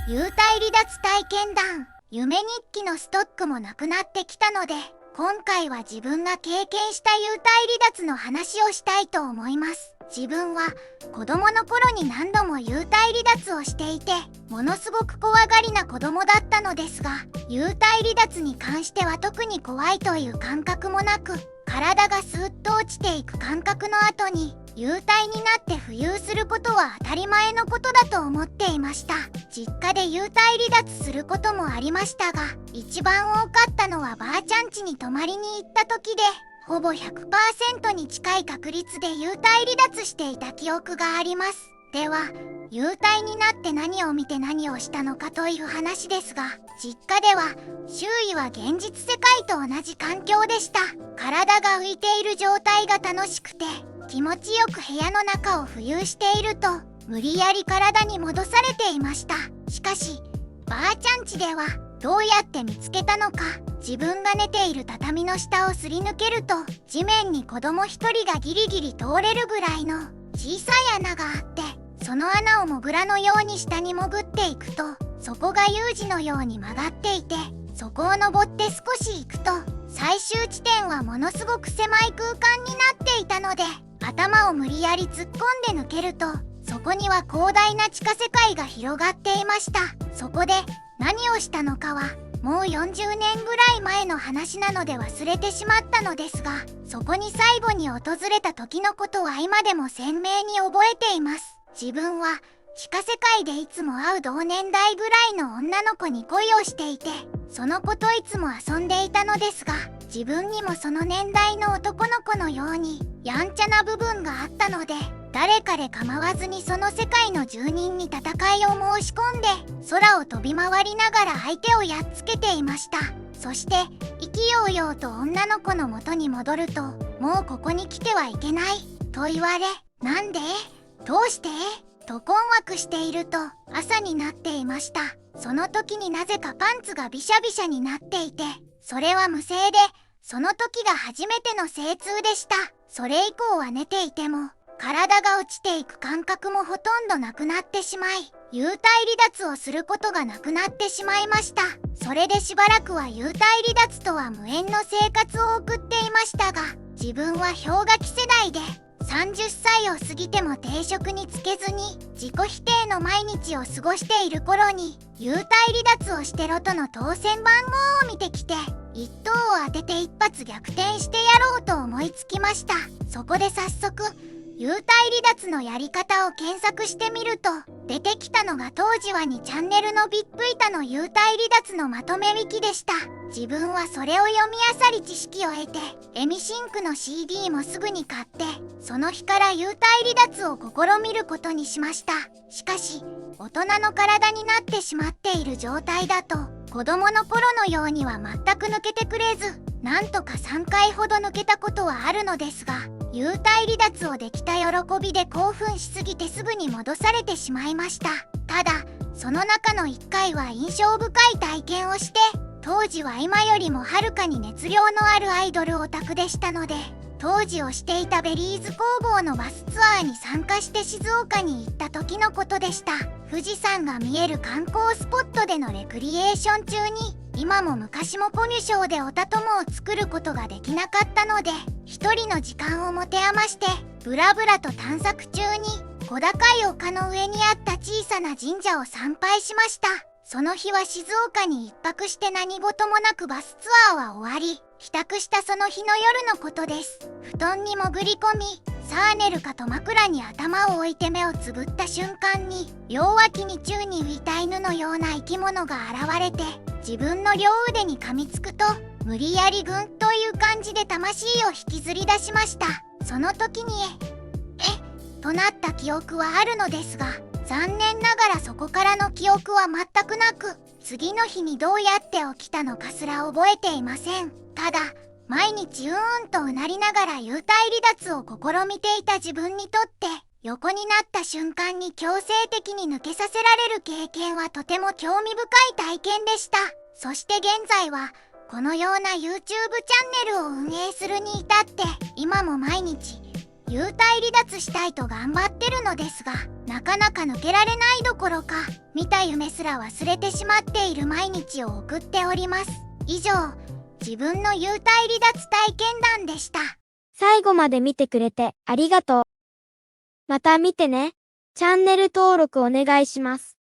幽体離脱体験談、夢日記のストックもなくなってきたので、今回は自分が経験した幽体離脱の話をしたいと思います。自分は子供の頃に何度も幽体離脱をしていて、ものすごく怖がりな子供だったのですが、幽体離脱に関しては特に怖いという感覚もなく、体がスーッと落ちていく感覚の後に幽体になって浮遊することは当たり前のことだと思っていました。実家で幽体離脱することもありましたが、一番多かったのはばあちゃん家に泊まりに行った時で、ほぼ 100% に近い確率で幽体離脱していた記憶があります。では、幽体になって何を見て何をしたのかという話ですが、実家では周囲は現実世界と同じ環境でした。体が浮いている状態が楽しくて、気持ちよく部屋の中を浮遊していると、無理やり体に戻されていました。しかし、ばあちゃん家ではどうやって見つけたのか、自分が寝ている畳の下をすり抜けると、地面に子供一人がギリギリ通れるぐらいの小さい穴があって、その穴をモグラのように下に潜っていくと、そこが U 字のように曲がっていて、そこを登って少し行くと、最終地点はものすごく狭い空間になっていたので、頭を無理やり突っ込んで抜けると、そこには広大な地下世界が広がっていました。そこで何をしたのかはもう40年ぐらい前の話なので忘れてしまったのですが、そこに最後に訪れた時のことは今でも鮮明に覚えています。自分は地下世界でいつも会う同年代ぐらいの女の子に恋をしていて、その子といつも遊んでいたのですが、自分にもその年代の男の子のようにやんちゃな部分があったので、誰彼構わずにその世界の住人に戦いを申し込んで、空を飛び回りながら相手をやっつけていました。そして意気揚々と女の子の元に戻ると、もうここに来てはいけないと言われ、なんで？どうして？と困惑していると朝になっていました。その時になぜかパンツがびしゃびしゃになっていて、それは無声で、その時が初めての精通でした。それ以降は寝ていても体が落ちていく感覚もほとんどなくなってしまい、幽体離脱をすることがなくなってしまいました。それでしばらくは幽体離脱とは無縁の生活を送っていましたが、自分は氷河期世代で30歳を過ぎても定職に就けずに自己否定の毎日を過ごしている頃に、幽体離脱をしてロトの当選番号を見てきて、1等を当てて一発逆転してやろうと思いつきました。そこで早速幽体離脱のやり方を検索してみると、出てきたのが当時は2チャンネルのビップ板の幽体離脱のまとめウィキでした。自分はそれを読み漁り知識を得て、エミシンクの CD もすぐに買って、その日から幽体離脱を試みることにしました。しかし、大人の体になってしまっている状態だと、子供の頃のようには全く抜けてくれず、なんとか3回ほど抜けたことはあるのですが、幽体離脱をできた喜びで興奮しすぎてすぐに戻されてしまいました。ただ、その中の1回は印象深い体験をして、当時は今よりもはるかに熱量のあるアイドルオタクでしたので、当時をしていたベリーズ工房のバスツアーに参加して静岡に行った時のことでした。富士山が見える観光スポットでのレクリエーション中に、今も昔もコミュ障でオタ友を作ることができなかったので、一人の時間を持て余してブラブラと探索中に小高い丘の上にあった小さな神社を参拝しました。その日は静岡に一泊して何事もなくバスツアーは終わり、帰宅したその日の夜のことです。布団に潜り込み、さあ寝るかと枕に頭を置いて目をつぶった瞬間に、両脇に宙に浮いた犬のような生き物が現れて、自分の両腕に噛みつくと、無理やりグンという感じで魂を引きずり出しました。その時にとなった記憶はあるのですが、残念ながらそこからの記憶は全くなく、次の日にどうやって起きたのかすら覚えていません。ただ、毎日とうなりながら幽体離脱を試みていた自分にとって、横になった瞬間に強制的に抜けさせられる経験はとても興味深い体験でした。そして現在は、このような YouTube チャンネルを運営するに至って、今も毎日、幽体離脱したいと頑張ってるのですが、なかなか抜けられないどころか、見た夢すら忘れてしまっている毎日を送っております。以上、自分の幽体離脱体験談でした。最後まで見てくれてありがとう。また見てね。チャンネル登録お願いします。